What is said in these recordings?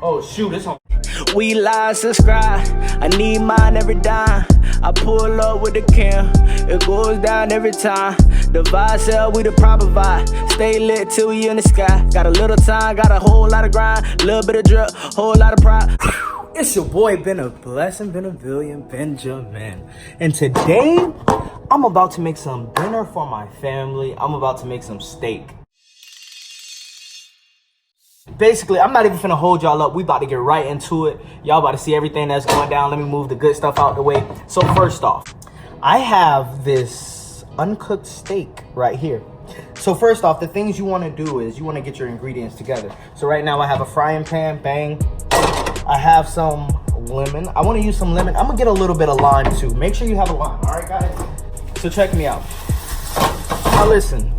Oh shoot, it's on. We like, subscribe. I need mine every dime. I pull up with the cam. It goes down every time. The vibe sell, we the proper vibe. Stay lit till we in the sky. Got a little time, got a whole lot of grind. Little bit of drip, whole lot of pride. It's your boy, Ben a Blessing, Benavillion Benjamin. And today, I'm about to make some dinner for my family. I'm about to make some steak. Basically, I'm not even finna hold y'all up. We about to get right into it. Y'all about to see everything that's going down. Let me move the good stuff out the way. So first off, I have this uncooked steak right here. So first off, the things you want to do is you want to get your ingredients together. So right now I have a frying pan, bang. I have some lemon. I want to use some lemon. I'm gonna get a little bit of lime too. Make sure you have a lime, all right guys? So check me out. Now listen.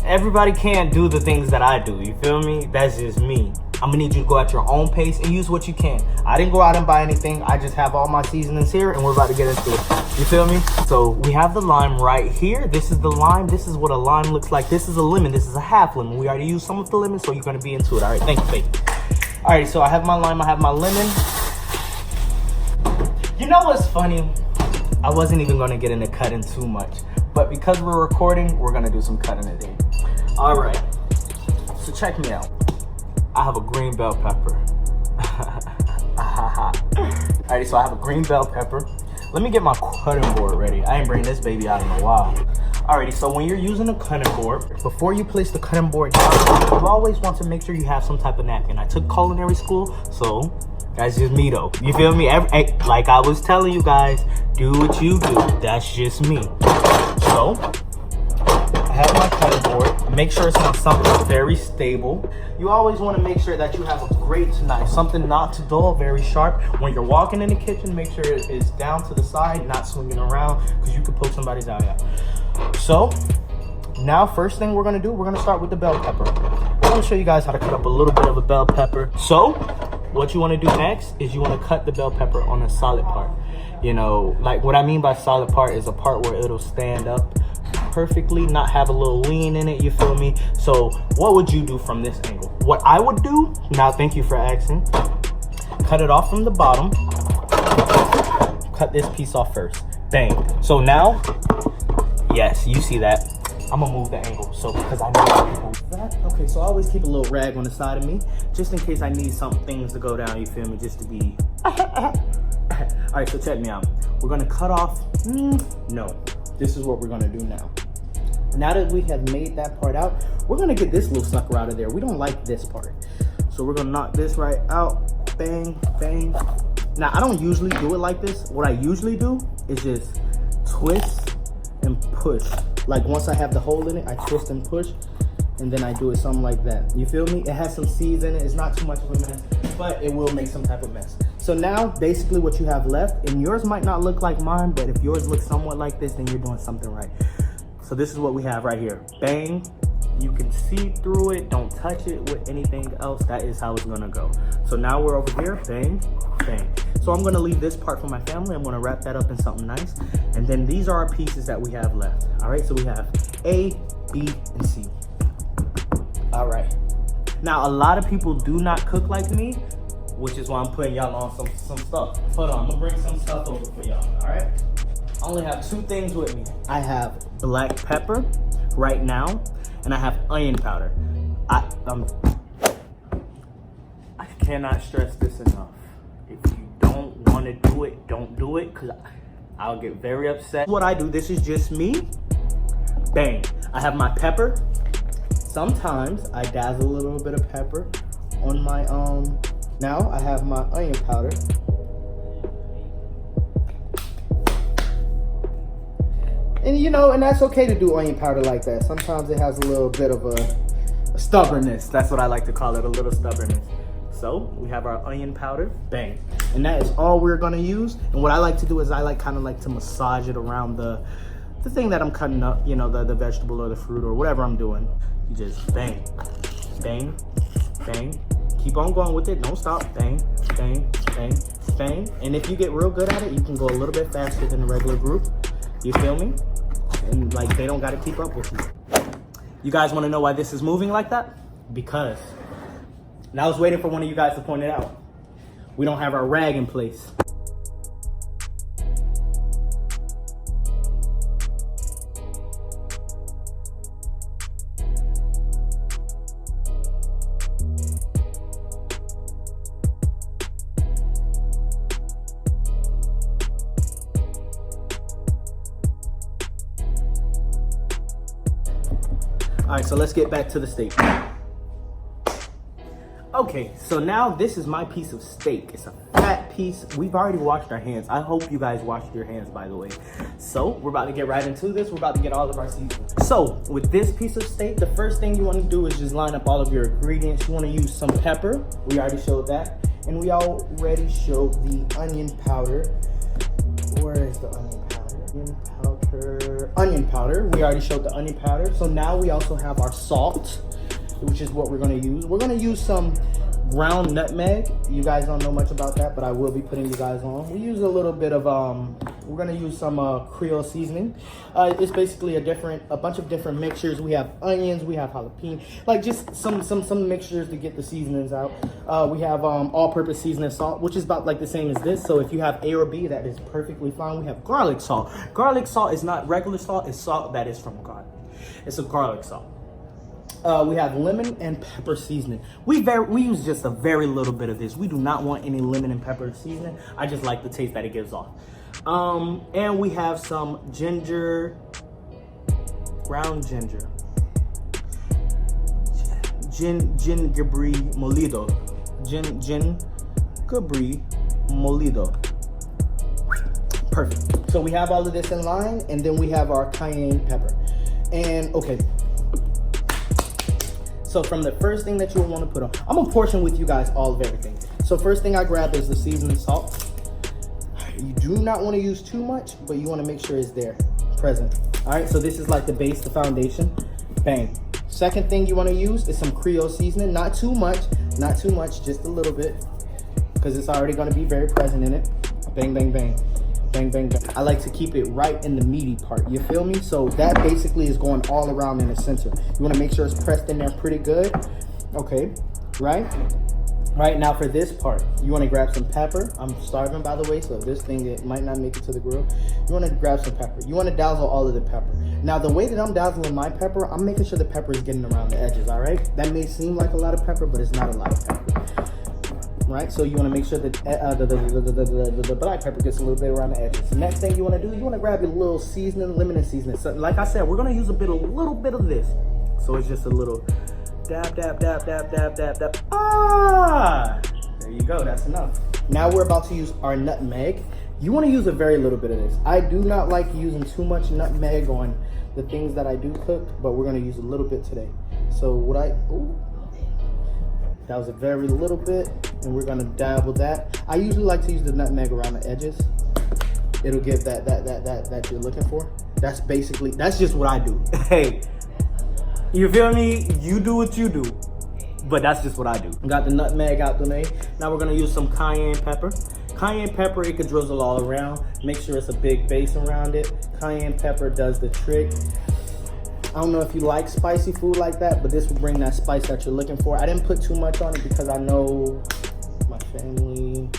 Everybody can't do the things that I do, you feel me? That's just me. I'm gonna need you to go at your own pace and use what you can. I didn't go out and buy anything. I just have all my seasonings here and we're about to get into it. You feel me? So we have the lime right here. This is the lime. This is what a lime looks like. This is a lemon. This is a half lemon. We already used some of the lemon, so you're gonna be into it. All right, thank you, babe. All right, so I have my lime, I have my lemon. You know what's funny? I wasn't even gonna get into cutting too much, but because we're recording, we're gonna do some cutting today. All right, so check me out. I have a green bell pepper. All right, so I have a green bell pepper. Let me get my cutting board ready. I ain't bring this baby out in a while. Alrighty, so when you're using a cutting board, before you place the cutting board down, you always want to make sure you have some type of napkin. I took culinary school, so that's just me though. You feel me? Like I was telling you guys, do what you do. That's just me. So, I have my cutting board. Make sure it's on something very stable. You always want to make sure that you have a great knife, something not too dull, very sharp. When you're walking in the kitchen, make sure it is down to the side, not swinging around, because you could poke somebody's eye out. So, now first thing we're gonna do, we're gonna start with the bell pepper. I'm gonna show you guys how to cut up a little bit of a bell pepper. So, what you wanna do next is you wanna cut the bell pepper on a solid part. You know, like what I mean by solid part is a part where it'll stand up perfectly, not have a little lean in it, you feel me? So, what would you do from this angle? What I would do, now thank you for asking, cut it off from the bottom, cut this piece off first, bang. So now, yes, you see that. I'm gonna move the angle, so because I need to move that. Okay, so I always keep a little rag on the side of me, just in case I need some things to go down, you feel me, just to be. All right, so check me out. We're gonna cut off, no, this is what we're gonna do now. Now that we have made that part out, we're gonna get this little sucker out of there. We don't like this part. So we're gonna knock this right out, bang, bang. Now, I don't usually do it like this. What I usually do is just twist and push. Like once I have the hole in it, I twist and push, and then I do it something like that. You feel me? It has some seeds in it. It's not too much of a mess, but it will make some type of mess. So now, basically what you have left, and yours might not look like mine, but if yours looks somewhat like this, then you're doing something right. So this is what we have right here. Bang. You can see through it. Don't touch it with anything else. That is how it's gonna go. So now we're over here. Bang, bang. So I'm gonna leave this part for my family. I'm gonna wrap that up in something nice. And then these are our pieces that we have left. All right, so we have A, B, and C. All right. Now, a lot of people do not cook like me, which is why I'm putting y'all on some stuff. Hold on, I'm gonna bring some stuff over for y'all, all right? I only have two things with me. I have black pepper right now, and I have onion powder. I cannot stress this enough. If you don't want to do it, don't do it, because I'll get very upset. What I do, this is just me. Bang. I have my pepper. Sometimes I dazzle a little bit of pepper on my, now I have my onion powder. And you know, and that's okay to do onion powder like that. Sometimes it has a little bit of a stubbornness. That's what I like to call it, a little stubbornness. So we have our onion powder, bang. And that is all we're gonna use. And what I like to do is I kind of like to massage it around the thing that I'm cutting up, you know, the vegetable or the fruit or whatever I'm doing. You just bang, bang, bang. Keep on going with it, don't stop. Bang, bang, bang, bang. And if you get real good at it, you can go a little bit faster than the regular group. You feel me? And like, they don't gotta keep up with you. You guys wanna know why this is moving like that? Because And I was waiting for one of you guys to point it out. We don't have our rag in place. All right, so let's get back to the steak. Okay, so now this is my piece of steak. It's a fat piece. We've already washed our hands. I hope you guys washed your hands, by the way. So we're about to get right into this. We're about to get all of our seasonings. So with this piece of steak, the first thing you want to do is just line up all of your ingredients. You want to use some pepper. We already showed that. And we already showed the onion powder. Where is the onion powder? Onion powder. We already showed the onion powder. So now we also have our salt, which is what we're going to use. We're going to use some ground nutmeg. You guys don't know much about that, but I will be putting you guys on. We use a little bit of we're going to use some Creole seasoning. It's basically a bunch of different mixtures. We have onions, we have jalapeno, like just some mixtures to get the seasonings out. We have all-purpose seasoning salt, which is about like the same as this. So if you have A or B, that is perfectly fine. We have garlic salt. Garlic salt is not regular salt, it's salt that is from garlic. It's a garlic salt. We have lemon and pepper seasoning. We use just a very little bit of this. We do not want any lemon and pepper seasoning. I just like the taste that it gives off. And we have some ginger, ground ginger. Gingerbread molido. Gingerbread molido. Perfect. So we have all of this in line, and then we have our cayenne pepper. And okay. So from the first thing that you will want to put on, I'm gonna portion with you guys all of everything. So first thing I grab is the seasoning salt. You do not want to use too much, but you want to make sure it's there, present. All right, so this is like the base, the foundation. Bang. Second thing you want to use is some Creole seasoning. Not too much, just a little bit, because it's already going to be very present in it. Bang, bang, bang. Bang, bang, bang. I like to keep it right in the meaty part. You feel me? So that basically is going all around in the center. You want to make sure it's pressed in there pretty good. Okay, right? Right, now for this part, you want to grab some pepper. I'm starving, by the way, so this thing, it might not make it to the grill. You want to grab some pepper. You want to dazzle all of the pepper. Now, the way that I'm dazzling my pepper, I'm making sure the pepper is getting around the edges, all right? That may seem like a lot of pepper, but it's not a lot of pepper. Right, so you want to make sure that the black pepper gets a little bit around the edges. The next thing you want to do, you want to grab your little seasoning, lemon and seasoning. So, like I said, we're going to use a little bit of this. So it's just a little dab, dab, dab, dab, dab, dab, dab. Ah, there you go, that's enough. Now we're about to use our nutmeg. You want to use a very little bit of this. I do not like using too much nutmeg on the things that I do cook, but we're going to use a little bit today. So that was a very little bit, and we're gonna dabble that. I usually like to use the nutmeg around the edges. It'll give that you're looking for. That's just what I do. Hey, you feel me? You do what you do, but that's just what I do. Got the nutmeg out the way. Now we're gonna use some cayenne pepper. Cayenne pepper, it could drizzle all around. Make sure it's a big base around it. Cayenne pepper does the trick. I don't know if you like spicy food like that, but this will bring that spice that you're looking for. I didn't put too much on it because I know my family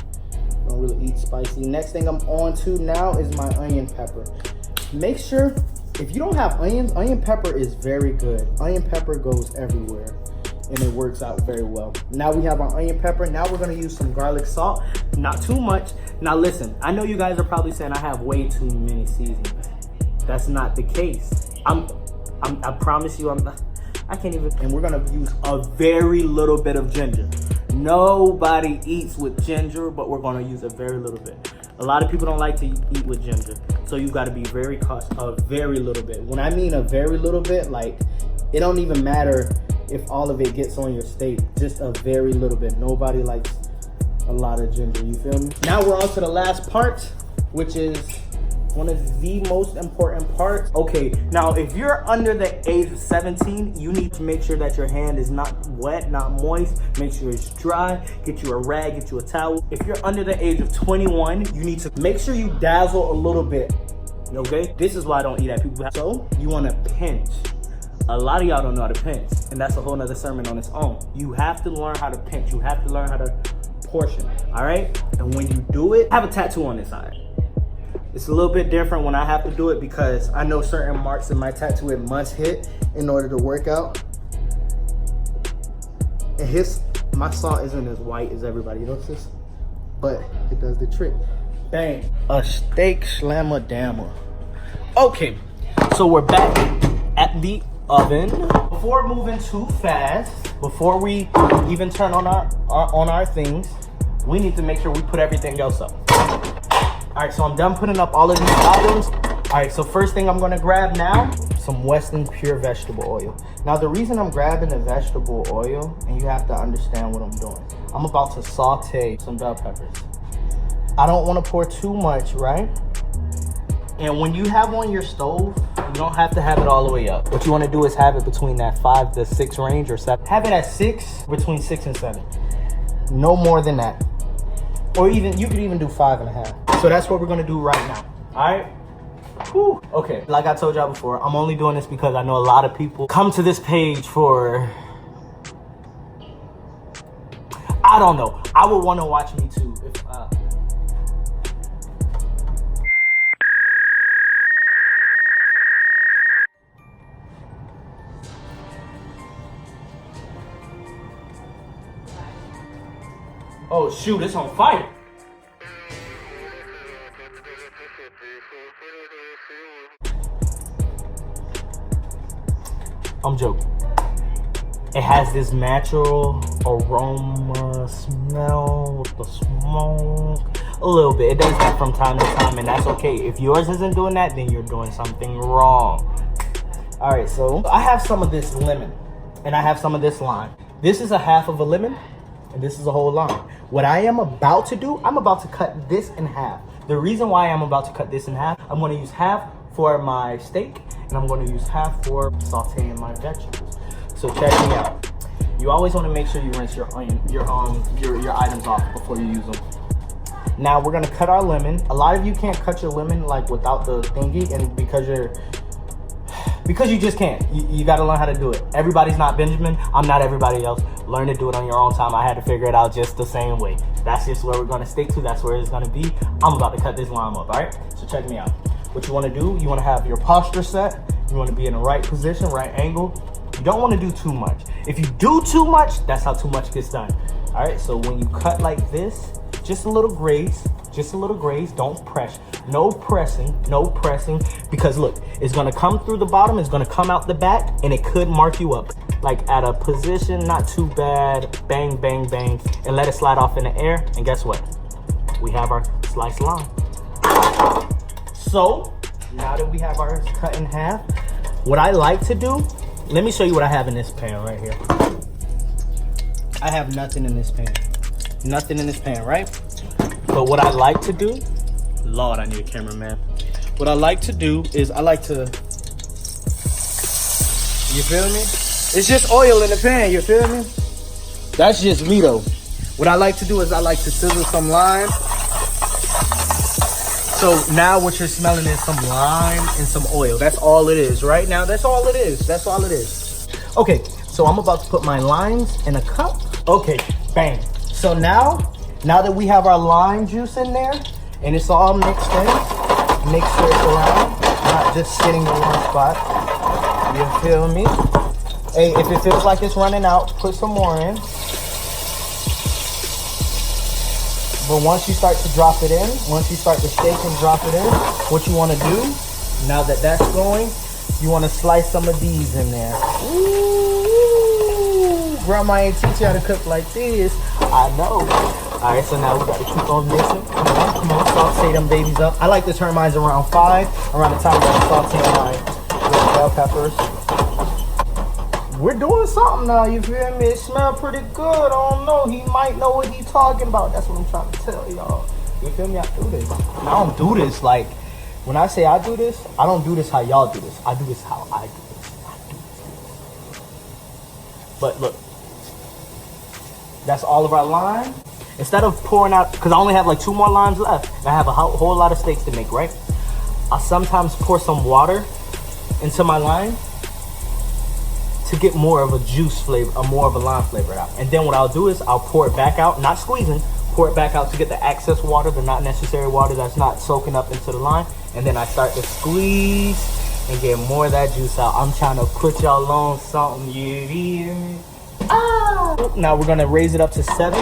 don't really eat spicy. Next thing I'm on to now is my onion pepper. Make sure, if you don't have onions, onion pepper is very good. Onion pepper goes everywhere, and it works out very well. Now we have our onion pepper. Now we're gonna use some garlic salt, not too much. Now listen, I know you guys are probably saying I have way too many seasonings. That's not the case. I promise you, I can't even. And we're gonna use a very little bit of ginger. Nobody eats with ginger, but we're gonna use a very little bit. A lot of people don't like to eat with ginger, so you gotta be very cautious. A very little bit. When I mean a very little bit, like, it don't even matter if all of it gets on your steak. Just a very little bit. Nobody likes a lot of ginger, you feel me? Now we're on to the last part, which is one of the most important parts. Okay, now if you're under the age of 17, you need to make sure that your hand is not wet, not moist. Make sure it's dry. Get you a rag, get you a towel. If you're under the age of 21, you need to make sure you dazzle a little bit. Okay, this is why I don't eat at people's house. So you want to pinch A lot of y'all don't know how to pinch, and that's a whole nother sermon on its own. You have to learn how to pinch. You have to learn how to portion, all right? And when you do it, I have a tattoo on this side. It's a little bit different when I have to do it because I know certain marks in my tattoo it must hit in order to work out. And my saw isn't as white as everybody else's, but it does the trick. Bang. A steak slammer dammer. Okay, so we're back at the oven. Before moving too fast, before we even turn on our things, we need to make sure we put everything else up. All right, so I'm done putting up all of these items. All right, so first thing I'm gonna grab now, some Weston pure vegetable oil. Now the reason I'm grabbing the vegetable oil, and you have to understand what I'm doing, I'm about to saute some bell peppers. I don't wanna pour too much, right? And when you have on your stove, you don't have to have it all the way up. What you wanna do is have it between that 5 to 6 range or 7. Have it at 6, between 6 and 7. No more than that. Or even, you could even do 5.5. So that's what we're gonna do right now, all right? Whew. Okay, like I told y'all before, I'm only doing this because I know a lot of people come to this page for, I don't know. I would wanna watch me too. Oh shoot, it's on fire. I'm joking. It has this natural aroma, smell with the smoke. A little bit. It does that from time to time, and that's okay. If yours isn't doing that, then you're doing something wrong. All right, so I have some of this lemon, and I have some of this lime. This is a half of a lemon, and this is a whole lime. What I am about to do, I'm about to cut this in half. The reason why I'm about to cut this in half, I'm gonna use half for my steak, and I'm gonna use half for sauteing my vegetables. So check me out. You always wanna make sure you rinse your items off before you use them. Now we're gonna cut our lemon. A lot of you can't cut your lemon like without the thingy, and because you just can't. You gotta learn how to do it. Everybody's not Benjamin. I'm not everybody else. Learn to do it on your own time. I had to figure it out just the same way. That's just where we're gonna stick to. That's where it's gonna be. I'm about to cut this lime up, all right? So check me out. What you wanna do, you wanna have your posture set. You wanna be in the right position, right angle. You don't wanna do too much. If you do too much, that's how too much gets done. All right, so when you cut like this, just a little graze, don't press. No pressing, because look, it's gonna come through the bottom, it's gonna come out the back, and it could mark you up. Like at a position, not too bad, bang, bang, bang, and let it slide off in the air, and guess what? We have our sliced lime. So, now that we have ours cut in half, what I like to do, let me show you what I have in this pan right here. I have nothing in this pan. Nothing in this pan, right? But what I like to do, Lord, I need a cameraman. What I like to do is I like to, you feel me? It's just oil in the pan, you feel me? That's just me though. What I like to do is I like to sizzle some lime. So now what you're smelling is some lime and some oil. That's all it is right now. That's all it is. That's all it is. Okay, so I'm about to put my limes in a cup. Okay, bang. So now that we have our lime juice in there and it's all mixed in, make sure it's around, not just sitting in one spot. You feel me? Hey, if it feels like it's running out, put some more in. But once you start to drop it in, once you start to shake and drop it in, what you want to do, now that that's going, you want to slice some of these in there. Ooh, grandma ain't teach you how to cook like this. I know. All right, so now we got to keep on mixing. Come on, saute them babies up. I like to turn mine around 5. Around the time that I'm sauteing my bell peppers. We're doing something now, you feel me? It smells pretty good. I don't know. He might know what he's talking about. That's what I'm trying to tell y'all. You feel me? I do this. I don't do this like, when I say I do this, I don't do this how y'all do this. I do this how I do this. But look, that's all of our lime. Instead of pouring out, because I only have like 2 more limes left, and I have a whole lot of steaks to make, right? I sometimes pour some water into my lime. to get more of a juice flavor, more of a lime flavor out. And then what I'll do is I'll pour it back out, not squeezing, pour it back out to get the excess water, the not necessary water that's not soaking up into the lime. And then I start to squeeze and get more of that juice out. I'm trying to put y'all on something, you hear me? Ah! Now we're gonna raise it up to 7,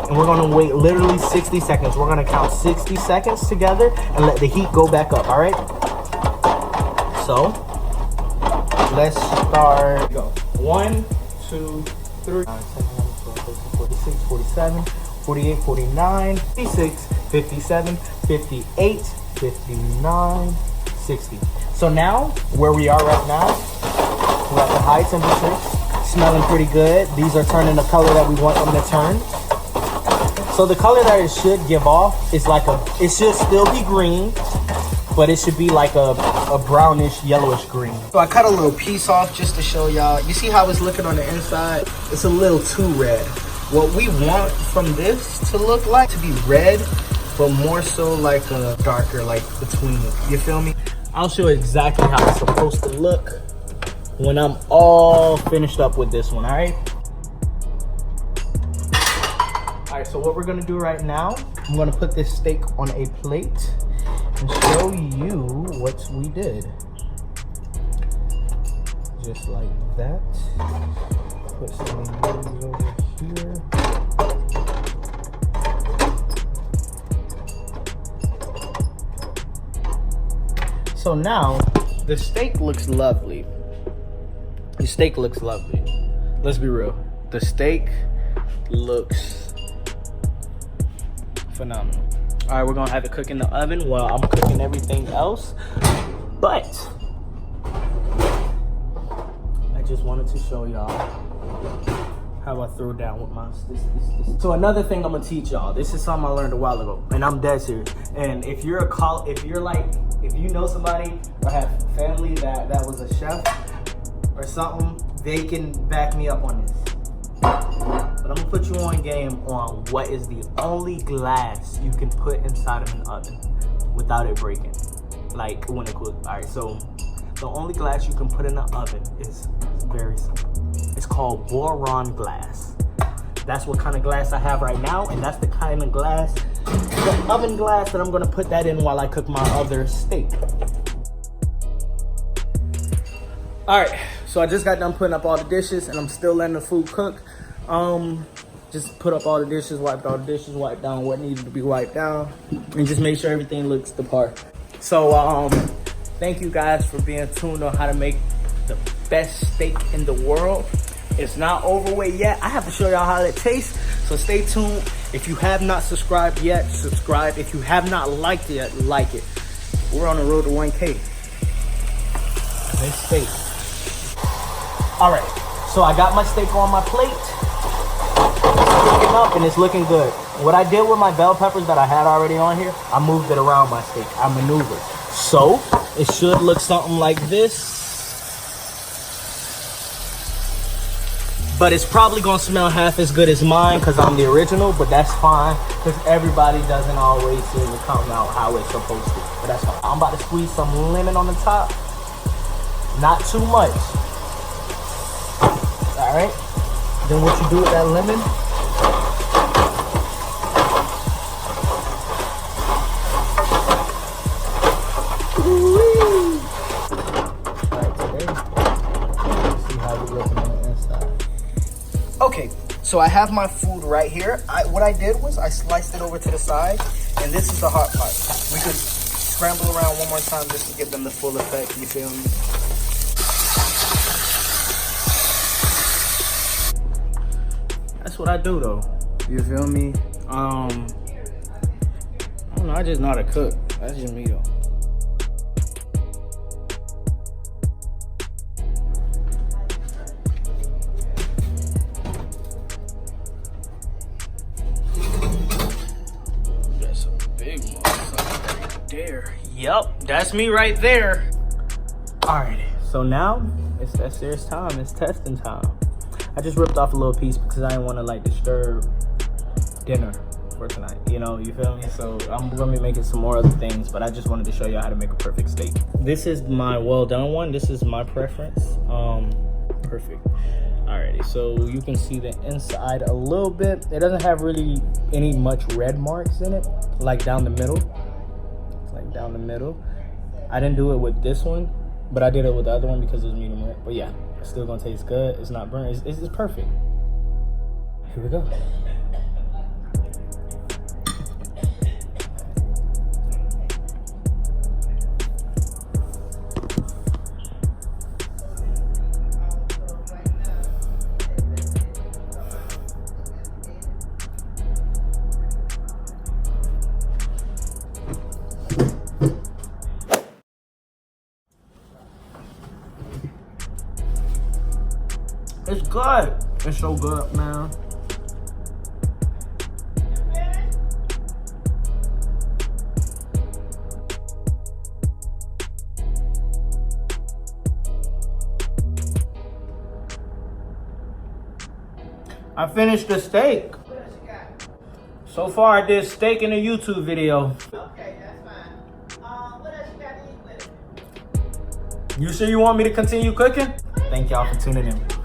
and we're gonna wait literally 60 seconds. We're gonna count 60 seconds together and let the heat go back up, all right? So, let's start. Go. 1, 2, 3, 9, 10, 11, 12, 13, 46, 47, 48, 49, 56, 57, 58, 59, 60. So now, where we are right now, we're at the high temperature, smelling pretty good. These are turning the color that we want them to turn. So the color that it should give off is like it should still be green, but it should be like a brownish, yellowish green. So I cut a little piece off just to show y'all. You see how it's looking on the inside? It's a little too red. What we want from this to look like, to be red, but more so like a darker, like between it. You feel me? I'll show you exactly how it's supposed to look when I'm all finished up with this one, all right? All right, so what we're gonna do right now, I'm gonna put this steak on a plate and show you what we did. Just like that. Put some of these over here. So now, the steak looks lovely. The steak looks lovely. Let's be real. The steak looks phenomenal. All right, we're gonna have it cook in the oven while I'm cooking everything else. But I just wanted to show y'all how I throw down with my this. So another thing I'm gonna teach y'all. This is something I learned a while ago, and I'm dead serious. And if you're if you know somebody or have family that was a chef or something, they can back me up on this. But I'm gonna put you on game on what is the only glass you can put inside of an oven without it breaking, like when it cooks. All right, so the only glass you can put in the oven is very simple. It's called boron glass. That's what kind of glass I have right now, and that's the kind of glass, the oven glass that I'm gonna put that in while I cook my other steak. All right, so I just got done putting up all the dishes, and I'm still letting the food cook. Just put up all the dishes, wiped all the dishes, wiped down what needed to be wiped down, and just make sure everything looks the part. So thank you guys for being tuned on how to make the best steak in the world. It's not overweight yet. I have to show y'all how it tastes, so stay tuned. If you have not subscribed yet, subscribe. If you have not liked it yet, like it. We're on the road to 1K. This steak. All right, so I got my steak on my plate. It's cooking up and it's looking good. What I did with my bell peppers that I had already on here, I moved it around my steak. I maneuvered. So it should look something like this. But it's probably gonna smell half as good as mine because I'm the original, but that's fine because everybody doesn't always seem to come out how it's supposed to. But that's fine. I'm about to squeeze some lemon on the top. Not too much. All right. Then what you do with that lemon, okay, so I have my food right here. What I did was I sliced it over to the side, and this is the hot pot. We could scramble around one more time just to give them the full effect, you feel me? That's what I do though, you feel me? I don't know, I just know how to cook. That's just me though. That's a big motherfucker right there. Yup, that's me right there. Alright, so now it's that serious time, it's testing time. I just ripped off a little piece because I didn't want to like disturb dinner for tonight, you know, you feel me? So I'm gonna be making some more other things, but I just wanted to show y'all how to make a perfect steak. This is my well done one. This is my preference. perfect. Alrighty, so you can see the inside a little bit. It doesn't have really any much red marks in it, like down the middle. It's like down the middle. I didn't do it with this one, but I did it with the other one because it was medium rare. But yeah, it's still gonna taste good. It's not burnt. It's perfect. Here we go. It's good. It's so good, man. I finished the steak. What else you got? So far, I did steak in a YouTube video. Okay, that's fine. What else you got to eat with it? You sure you want me to continue cooking? Thank y'all for tuning in.